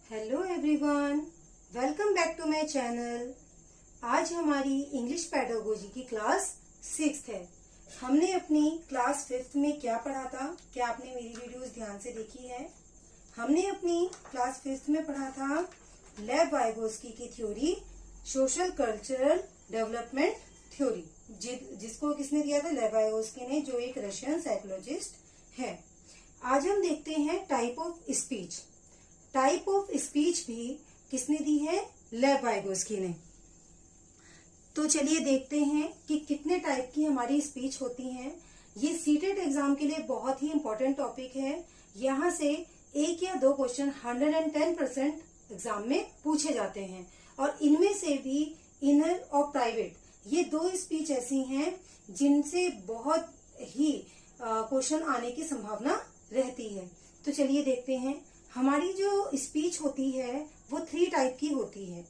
Hello everyone, welcome back to my channel. आज हमारी English pedagogy की क्लास 6th है। हमने अपनी क्लास 5th में क्या पढ़ा था? क्या आपने मेरी वीडियोस ध्यान से देखी है? हमने अपनी क्लास 5th में पढ़ा था लेव वाइगोस्की की theory, social cultural development theory, जिसको किसने दिया था? लेव वाइगोस्की ने, जो एक रशियन साइकोलॉजिस्ट है। आज हम देखते हैं type of speech. Type of speech भी किसने दी है? लेव वाइगोस्की ने। तो चलिए देखते हैं कि कितने टाइप की हमारी स्पीच होती हैं। ये सीटेट एग्जाम के लिए बहुत ही इंपॉर्टेंट टॉपिक है। यहाँ से एक या दो क्वेश्चन 110% एग्जाम में पूछे जाते हैं, और इनमें से भी इनर और प्राइवेट, ये दो स्पीच ऐसी हैं जिनसे बहुत ही क्वेश्चन आने की संभावना रहती है। तो चलिए देखते हैं। हमारी जो स्पीच होती है वो 3 टाइप की होती है।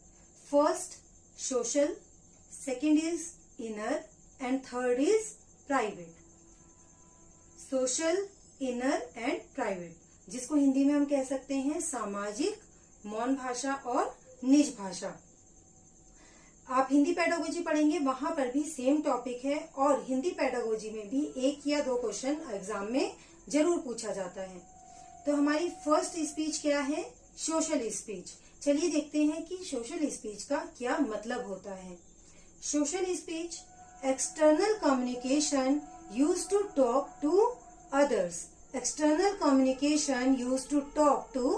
First social, second is inner and third is private. Social, inner and private, जिसको हिंदी में हम कह सकते हैं सामाजिक, मौन भाषा और निज भाषा। आप हिंदी पेडागोजी पढ़ेंगे, वहां पर भी सेम टॉपिक है, और हिंदी पेडागोजी में भी एक या दो क्वेश्चन एग्जाम में जरूर पूछा जाता है। तो हमारी फर्स्ट स्पीच क्या है? Social speech. चलिए देखते हैं कि सोशल स्पीच का क्या मतलब होता है। Social speech external communication used to talk to others. External communication used to talk to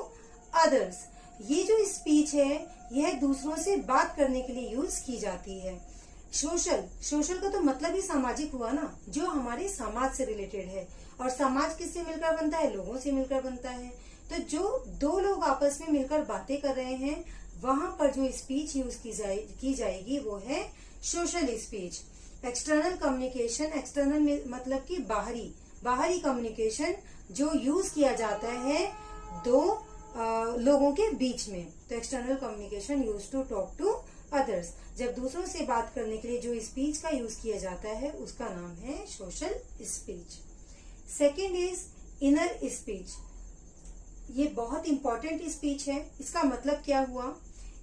others. ये जो स्पीच है यह दूसरों से बात करने के लिए यूज की जाती है। सोशल का तो मतलब ही सामाजिक हुआ ना, जो हमारे समाज से रिलेटेड है। और समाज किससे मिलकर बनता है? लोगों से मिलकर बनता है। तो जो दो लोग आपस में मिलकर बातें कर रहे हैं, वहां पर जो स्पीच यूज की जाएगी वो है social speech. External communication, external मतलब कि बाहरी कम्युनिकेशन जो यूज किया जाता है दो लोगों के बीच में। तो external communication use to talk to others, जब दूसरों से बात करने के लिए जो स्पीच का यूज किया जाता है उसका नाम है social speech. Second is inner speech. ये बहुत इंपॉर्टेंट स्पीच है। इसका मतलब क्या हुआ?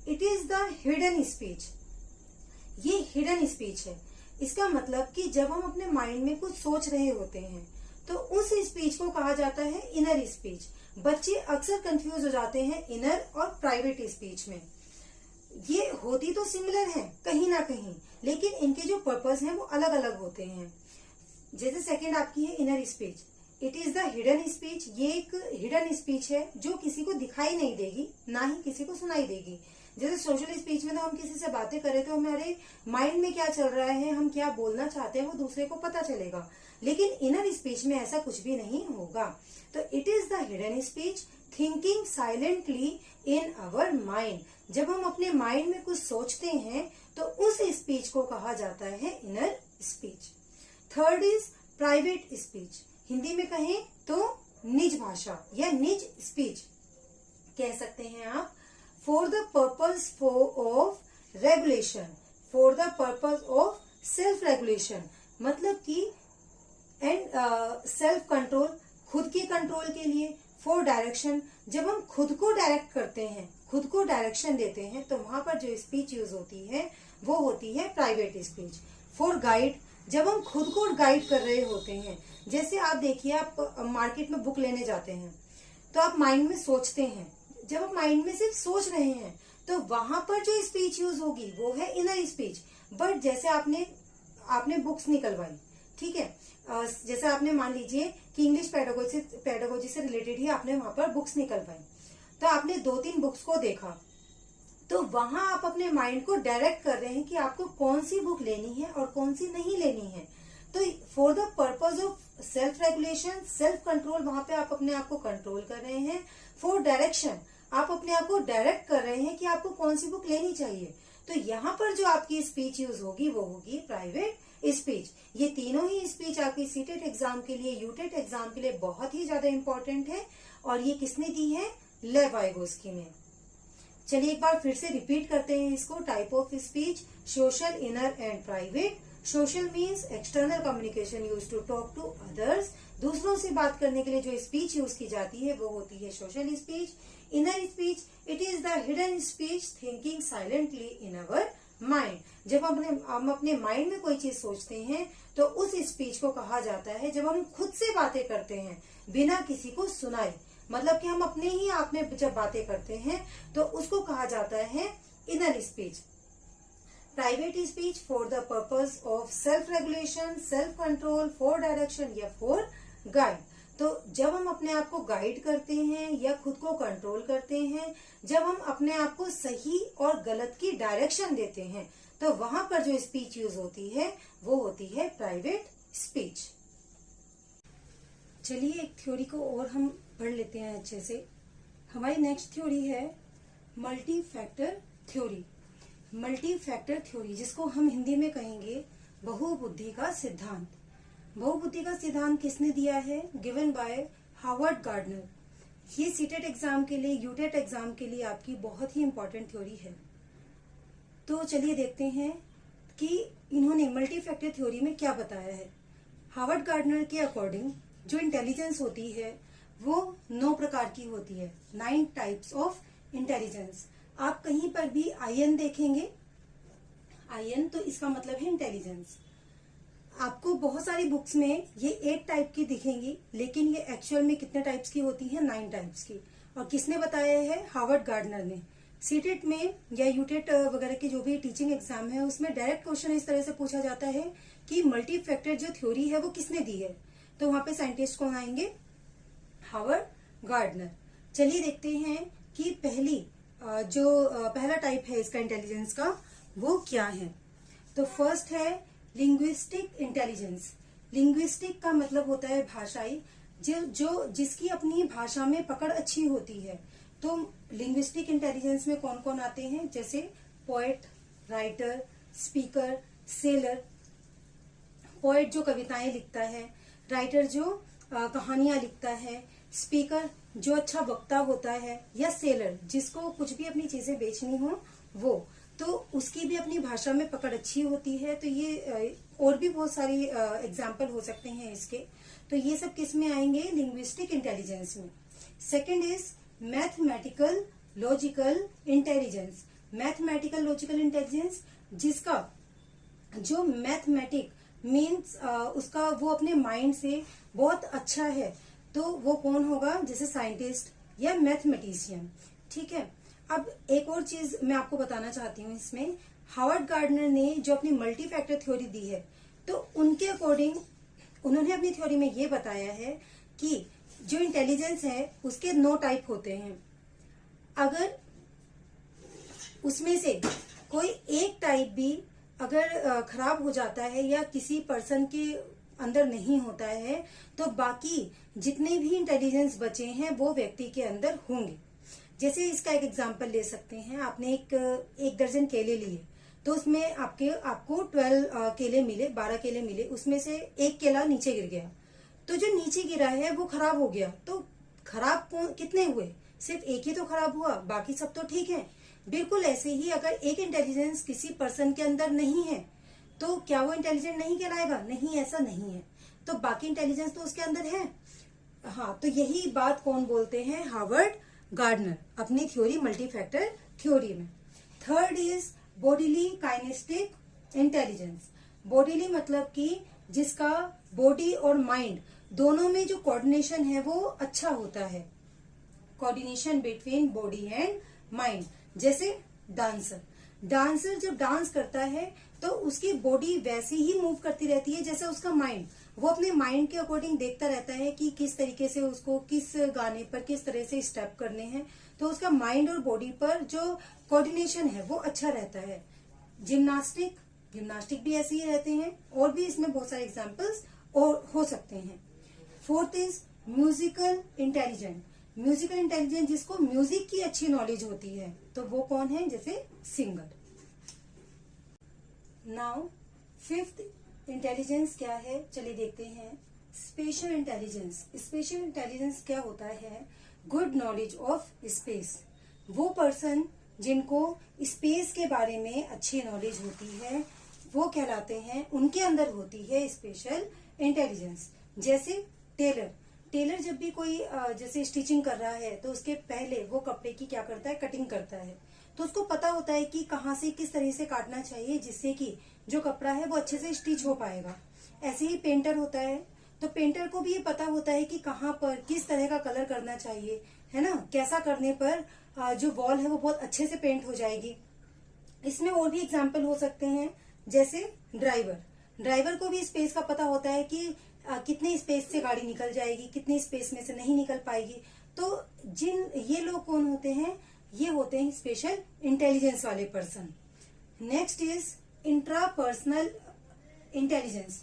It is the hidden speech. ये हिडन स्पीच है। इसका मतलब कि जब हम अपने माइंड में कुछ सोच रहे होते हैं तो उस स्पीच को कहा जाता है इनर स्पीच। बच्चे अक्सर कंफ्यूज हो जाते हैं इनर और प्राइवेट स्पीच में। ये होती तो सिमिलर है कहीं ना कहीं, लेकिन इनके जो पर्पस हैं वो अलग अलग होते हैं। जैसे सेकंड आपकी है inner speech, it is the hidden speech. ये एक हिडन स्पीच है जो किसी को दिखाई नहीं देगी, ना ही किसी को सुनाई देगी। जैसे सोशल स्पीच में तो हम किसी से बातें करें तो हमारे माइंड में क्या चल रहा है, हम क्या बोलना चाहते हैं, वो दूसरे को पता चलेगा। लेकिन इनर स्पीच में ऐसा कुछ भी नहीं होगा। तो it is the hidden speech, thinking silently in our mind. जब हम अपने माइंड में कुछ सोचते हैं तो उस स्पीच को कहा जाता है inner speech. Third is private speech. Hindi में कहें तो निज भाषा या निज स्पीच कह सकते हैं आप। For the purpose of regulation, for the purpose of self regulation, मतलब कि एंड सेल्फ कंट्रोल, खुद के कंट्रोल के लिए। फॉर डायरेक्शन, जब हम खुद को डायरेक्ट करते हैं, खुद को डायरेक्शन देते हैं, तो वहां पर जो स्पीच यूज होती है वो होती है प्राइवेट स्पीच। फॉर गाइड, जब हम खुद को गाइड कर रहे होते हैं। जैसे आप देखिए, आप मार्केट में बुक लेने जाते हैं तो आप माइंड में सोचते हैं। जब आप माइंड में सिर्फ सोच रहे हैं तो वहां पर जो स्पीच यूज होगी वो है इनर स्पीच। बट जैसे आपने बुक्स निकलवाई, ठीक है, जैसे आपने मान लीजिए कि इंग्लिश पेडागोजी से रिलेटेड ही आपने वहां पर बुक्स निकलवाई, तो आपने 2-3 बुक्स को देखा, तो वहां आप अपने माइंड को डायरेक्ट कर रहे हैं कि आपको कौन सी बुक लेनी है और कौन सी नहीं लेनी है। तो for the purpose of self regulation, self control, वहां पे आप अपने आप को कंट्रोल कर रहे हैं। फॉर डायरेक्शन, आप अपने आप को डायरेक्ट कर रहे हैं कि आपको कौन सी बुक लेनी चाहिए। तो यहाँ पर जो आपकी स्पीच यूज होगी वो होगी प्राइवेट स्पीच। ये तीनों ही स्पीच आपकी सीटेट एग्जाम के लिए, यूटेट एग्जाम के लिए बहुत ही ज्यादा इंपॉर्टेंट है। और ये किसने दी है? लेव वाइगोस्की ने। चलिए एक बार फिर से रिपीट करते हैं इसको। Type of speech, social, inner and private. Social means external communication used to talk to others. दूसरों से बात करने के लिए जो स्पीच यूज की जाती है वो होती है social speech. Inner speech, it is the hidden speech thinking silently in our mind. जब हम अपने माइंड में कोई चीज सोचते हैं तो उस स्पीच को कहा जाता है जब हम खुद से बातें करते हैं बिना किसी को सुनाए, मतलब कि हम अपने ही आप में जब बातें करते हैं तो उसको कहा जाता है inner speech. Private speech for the purpose of self regulation, self control, for direction या फॉर गाइड। तो जब हम अपने आप को गाइड करते हैं या खुद को कंट्रोल करते हैं, जब हम अपने आप को सही और गलत की डायरेक्शन देते हैं, तो वहां पर जो स्पीच यूज होती है वो होती है प्राइवेट स्पीच। चलिए एक थ्योरी को और हम पढ़ लेते हैं अच्छे से। हमारी नेक्स्ट थ्योरी है multi factor theory. Multi factor theory, जिसको हम हिंदी में कहेंगे बहुबुद्धि का सिद्धांत। बहुबुद्धि का सिद्धांत किसने दिया है? Given by Howard Gardner. ये सीटेट एग्जाम के लिए, यूटेट एग्जाम के लिए आपकी बहुत ही इंपॉर्टेंट थ्योरी है। तो चलिए देखते हैं कि इन्होंने मल्टी फैक्टर थ्योरी में क्या बताया है। हावर्ड गार्डनर के अकॉर्डिंग जो इंटेलिजेंस होती है वो 9 प्रकार की होती है, 9 टाइप्स ऑफ इंटेलिजेंस। आप कहीं पर भी IN देखेंगे, IN तो इसका मतलब है इंटेलिजेंस। आपको बहुत सारी बुक्स में ये 8 टाइप की दिखेंगी, लेकिन ये एक्चुअल में कितने टाइप्स की होती है? 9 टाइप्स की। और किसने बताया है? हावर्ड गार्डनर ने। सीटेट में या यूटेट वगैरह की जो भी टीचिंग एग्जाम है उसमें डायरेक्ट क्वेश्चन इस तरह से पूछा जाता है कि मल्टी फैक्टर जो थ्योरी है वो किसने दी है, तो वहां पे साइंटिस्ट कौन आएंगे? Howard Gardner. चलिए देखते हैं कि पहला टाइप है इसका इंटेलिजेंस का वो क्या है। तो फर्स्ट है लिंग्विस्टिक इंटेलिजेंस। लिंग्विस्टिक का मतलब होता है भाषाई, जिसकी अपनी भाषा में पकड़ अच्छी होती है। तो लिंग्विस्टिक इंटेलिजेंस में कौन कौन आते हैं? जैसे poet, writer, speaker, seller. Poet जो कविताएं लिखता है, राइटर जो कहानियां लिखता है, स्पीकर जो अच्छा वक्ता होता है, या सेलर जिसको कुछ भी अपनी चीजें बेचनी हो वो, तो उसकी भी अपनी भाषा में पकड़ अच्छी होती है। तो ये और भी बहुत सारी एग्जाम्पल हो सकते हैं इसके। तो ये सब किस में आएंगे? लिंग्विस्टिक इंटेलिजेंस में। Second is mathematical logical intelligence. Mathematical logical intelligence, जिसका जो मैथमेटिक मीन्स उसका वो अपने माइंड से बहुत अच्छा है, तो वो कौन होगा? जैसे साइंटिस्ट या मैथमेटिशियन। ठीक है। अब एक और चीज मैं आपको बताना चाहती हूँ इसमें। हावर्ड गार्डनर ने जो अपनी मल्टी फैक्टर थ्योरी दी है, तो उनके अकॉर्डिंग उन्होंने अपनी थ्योरी में ये बताया है कि जो इंटेलिजेंस है उसके 9 टाइप होते हैं। अगर उसमें से कोई एक टाइप भी अगर खराब हो जाता है या किसी पर्सन के अंदर नहीं होता है, तो बाकी जितने भी इंटेलिजेंस बचे हैं वो व्यक्ति के अंदर होंगे। जैसे इसका एक एग्जांपल ले सकते हैं। आपने एक दर्जन केले लिए, तो उसमें आपको 12 केले मिले, 12 केले मिले, उसमें से एक केला नीचे गिर गया। तो जो नीचे गिरा है वो खराब हो गया। तो खराब कितने हुए? सिर्फ एक ही तो खराब हुआ, बाकी सब तो ठीक है। बिल्कुल ऐसे ही अगर एक इंटेलिजेंस किसी पर्सन के अंदर नहीं है तो क्या वो इंटेलिजेंट नहीं कहलाएगा? नहीं, ऐसा नहीं है। तो बाकी इंटेलिजेंस तो उसके अंदर है। हाँ, तो यही बात कौन बोलते हैं? हावर्ड गार्डनर अपनी थ्योरी मल्टी फैक्टर थ्योरी में। Third is bodily kinesthetic intelligence. Bodily मतलब कि जिसका बॉडी और माइंड दोनों में जो कोऑर्डिनेशन है वो अच्छा होता है। Coordination between body and mind. जैसे डांसर जब डांस करता है तो उसकी बॉडी वैसे ही मूव करती रहती है जैसे उसका माइंड। वो अपने माइंड के अकॉर्डिंग देखता रहता है कि किस तरीके से उसको किस गाने पर किस तरह से स्टेप करने हैं। तो उसका माइंड और बॉडी पर जो कोऑर्डिनेशन है वो अच्छा रहता है। जिम्नास्टिक भी ऐसे ही रहते हैं। और भी इसमें बहुत सारे एग्जाम्पल्स और हो सकते हैं। Fourth is musical intelligent. Musical intelligence जिसको म्यूजिक की अच्छी नॉलेज होती है, तो वो कौन है? जैसे सिंगर। नाउ फिफ्थ इंटेलिजेंस क्या है? चलिए देखते हैं। Special intelligence. स्पेशल इंटेलिजेंस क्या होता है? Good knowledge of space. वो पर्सन जिनको स्पेस के बारे में अच्छी नॉलेज होती है वो कहलाते हैं, उनके अंदर होती है स्पेशल इंटेलिजेंस। जैसे टेलर टेलर जब भी कोई जैसे स्टिचिंग कर रहा है तो उसके पहले वो कपड़े की क्या करता है, कटिंग करता है। तो उसको पता होता है कि कहाँ से किस तरह से काटना चाहिए जिससे कि जो कपड़ा है वो अच्छे से स्टिच हो पाएगा। ऐसे ही पेंटर होता है, तो पेंटर को भी ये पता होता है कि कहाँ पर किस तरह का कलर करना चाहिए, है ना, कैसा करने पर जो वॉल है वो बहुत अच्छे से पेंट हो जाएगी। इसमें और भी एग्जाम्पल हो सकते हैं, जैसे ड्राइवर को भी स्पेस का पता होता है कि कितने स्पेस से गाड़ी निकल जाएगी, कितने स्पेस में से नहीं निकल पाएगी। तो ये लोग कौन होते हैं, ये होते हैं स्पेशल इंटेलिजेंस वाले person. Next is intrapersonal intelligence.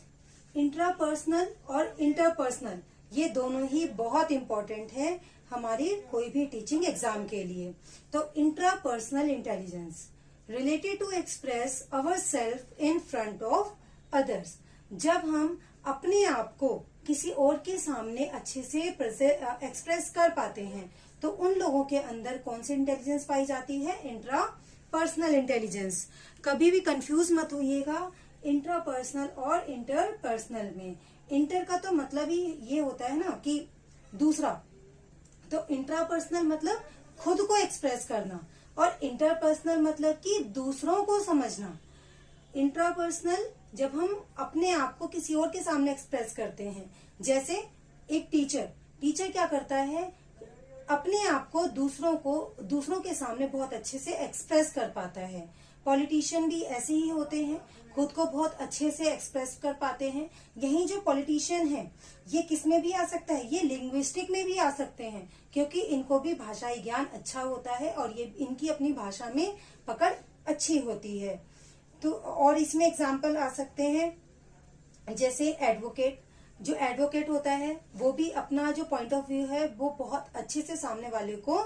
Intrapersonal और इंटरपर्सनल ये दोनों ही बहुत इंपॉर्टेंट है हमारी कोई भी टीचिंग एग्जाम के लिए। तो intrapersonal intelligence related to express our self in front of others. जब हम अपने आप को किसी और के सामने अच्छे से एक्सप्रेस कर पाते हैं तो उन लोगों के अंदर कौन सी इंटेलिजेंस पाई जाती है, इंट्रापर्सनल इंटेलिजेंस। कभी भी कंफ्यूज मत होइएगा इंट्रापर्सनल और इंटरपर्सनल में। इंटर का तो मतलब ही ये होता है ना कि दूसरा, तो इंट्रापर्सनल मतलब खुद को एक्सप्रेस करना और इंटरपर्सनल मतलब कि दूसरों को समझना। इंट्रापर्सनल जब हम अपने आप को किसी और के सामने एक्सप्रेस करते हैं, जैसे एक टीचर क्या करता है, अपने आप को दूसरों के सामने बहुत अच्छे से एक्सप्रेस कर पाता है। पॉलिटिशियन भी ऐसे ही होते हैं, खुद को बहुत अच्छे से एक्सप्रेस कर पाते हैं। यही जो पॉलिटिशियन है ये किस में भी आ सकता है, ये लिंग्विस्टिक में भी आ सकते हैं, क्योंकि इनको भी भाषाई ज्ञान अच्छा होता है और ये इनकी अपनी भाषा में पकड़ अच्छी होती है। तो और इसमें एग्जाम्पल आ सकते हैं, जैसे एडवोकेट। जो एडवोकेट होता है वो भी अपना जो पॉइंट ऑफ व्यू है वो बहुत अच्छे से सामने वाले को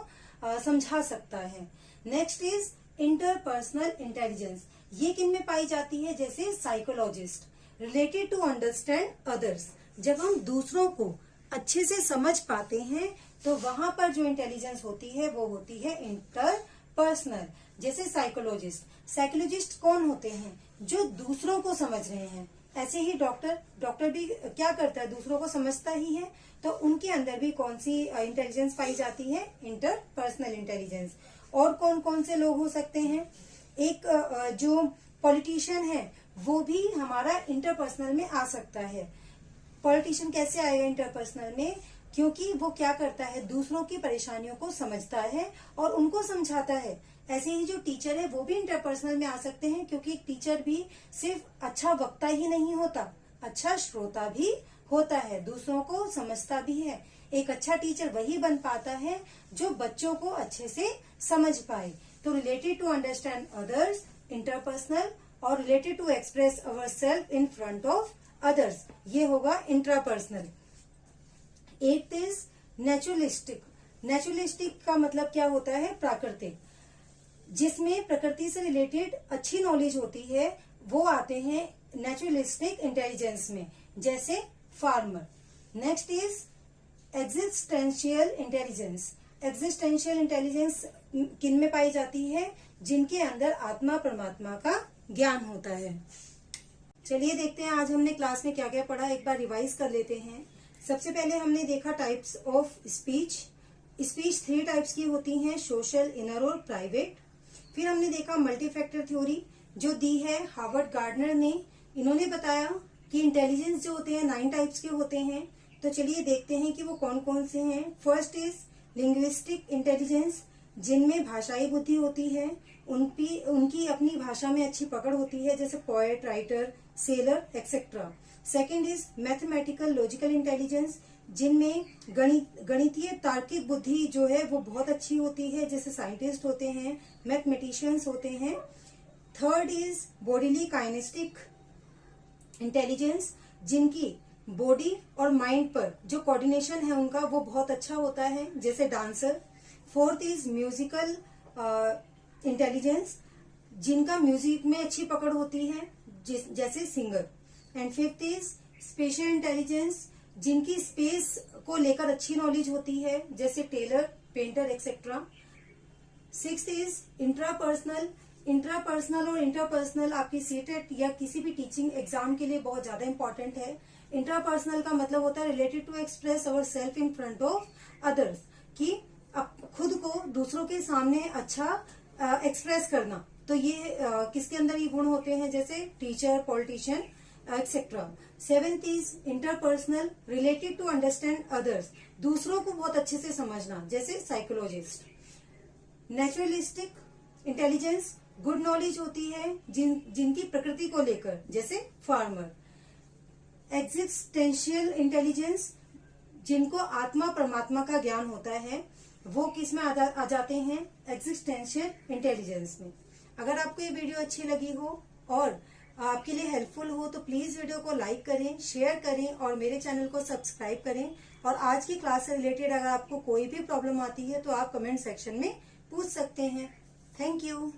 समझा सकता है। Next is interpersonal intelligence. ये किन में पाई जाती है, जैसे psychologist. Related to understand others. जब हम दूसरों को अच्छे से समझ पाते हैं तो वहां पर जो इंटेलिजेंस होती है वो होती है इंटरपर्सनल। जैसे साइकोलॉजिस्ट कौन होते हैं, जो दूसरों को समझ रहे हैं। ऐसे ही डॉक्टर भी क्या करता है, दूसरों को समझता ही है। तो उनके अंदर भी कौन सी इंटेलिजेंस पाई जाती है, इंटरपर्सनल इंटेलिजेंस। और कौन कौन से लोग हो सकते हैं, एक जो पॉलिटिशियन है वो भी हमारा इंटरपर्सनल में आ सकता है। पॉलिटिशियन कैसे आएगा इंटरपर्सनल में, क्योंकि वो क्या करता है, दूसरों की परेशानियों को समझता है और उनको समझाता है। ऐसे ही जो टीचर है वो भी इंटरपर्सनल में आ सकते हैं, क्योंकि एक टीचर भी सिर्फ अच्छा वक्ता ही नहीं होता, अच्छा श्रोता भी होता है, दूसरों को समझता भी है। एक अच्छा टीचर वही बन पाता है जो बच्चों को अच्छे से समझ पाए। तो related to understand others interpersonal, और related to express our self in front of others ये होगा intrapersonal. Eight is naturalistic. Naturalistic का मतलब क्या होता है, प्राकृतिक। जिसमें प्रकृति से रिलेटेड अच्छी नॉलेज होती है वो आते हैं नेचुरलिस्टिक इंटेलिजेंस में, जैसे farmer. Next is existential intelligence. Existential intelligence किन में पाई जाती है, जिनके अंदर आत्मा परमात्मा का ज्ञान होता है। चलिए देखते हैं आज हमने क्लास में क्या क्या पढ़ा, एक बार रिवाइज कर लेते हैं। सबसे पहले हमने देखा types of speech. Speech 3 types की होती हैं, सोशल, इनर और प्राइवेट। फिर हमने देखा मल्टी फैक्टर थ्योरी जो दी है हार्वर्ड गार्डनर ने। इन्होंने बताया कि इंटेलिजेंस जो होते हैं 9 टाइप्स के होते हैं। तो चलिए देखते हैं कि वो कौन कौन से हैं। फर्स्ट इज लिंग्विस्टिक इंटेलिजेंस, जिनमें भाषाई बुद्धि होती है, उनकी अपनी भाषा में अच्छी पकड़ होती है, जैसे poet, writer, seller etcetera. Second is mathematical logical intelligence, जिनमें गणितीय तार्किक बुद्धि जो है वो बहुत अच्छी होती है, जैसे साइंटिस्ट होते हैं, मैथमेटिशियंस होते हैं। Third is bodily kinesthetic intelligence, जिनकी बॉडी और माइंड पर जो कोऑर्डिनेशन है उनका वो बहुत अच्छा होता है, जैसे dancer. Fourth is musical intelligence, जिनका म्यूजिक में अच्छी पकड़ होती है, जैसे singer. And fifth is special intelligence, जिनकी स्पेस को लेकर अच्छी नॉलेज होती है, जैसे tailor, painter etcetera. Sixth is intrapersonal. Intrapersonal और इंटरपर्सनल आपकी सीटेट या किसी भी टीचिंग एग्जाम के लिए बहुत ज्यादा इंपॉर्टेंट है, इंट्रापर्सनल का मतलब होता है related to express our self in front of others, कि खुद को दूसरों के सामने अच्छा एक्सप्रेस करना। तो ये किसके अंदर ये गुण होते हैं, जैसे teacher, politician, etcetera. 7th is interpersonal, related to understand others, दूसरों को बहुत अच्छे से समझना, जैसे psychologist. Naturalistic intelligence, good knowledge होती है जिनकी प्रकृति को लेकर, जैसे फार्मर। एग्जिस्टेंशियल इंटेलिजेंस, जिनको आत्मा परमात्मा का ज्ञान होता है, वो किस में आ जाते हैं, एग्जिस्टेंशियल इंटेलिजेंस में। अगर आपको ये वीडियो अच्छी लगी हो और आपके लिए हेल्पफुल हो तो प्लीज वीडियो को लाइक करें, शेयर करें और मेरे चैनल को सब्सक्राइब करें। और आज की क्लास से रिलेटेड अगर आपको कोई भी प्रॉब्लम आती है तो आप कमेंट सेक्शन में पूछ सकते हैं। Thank you.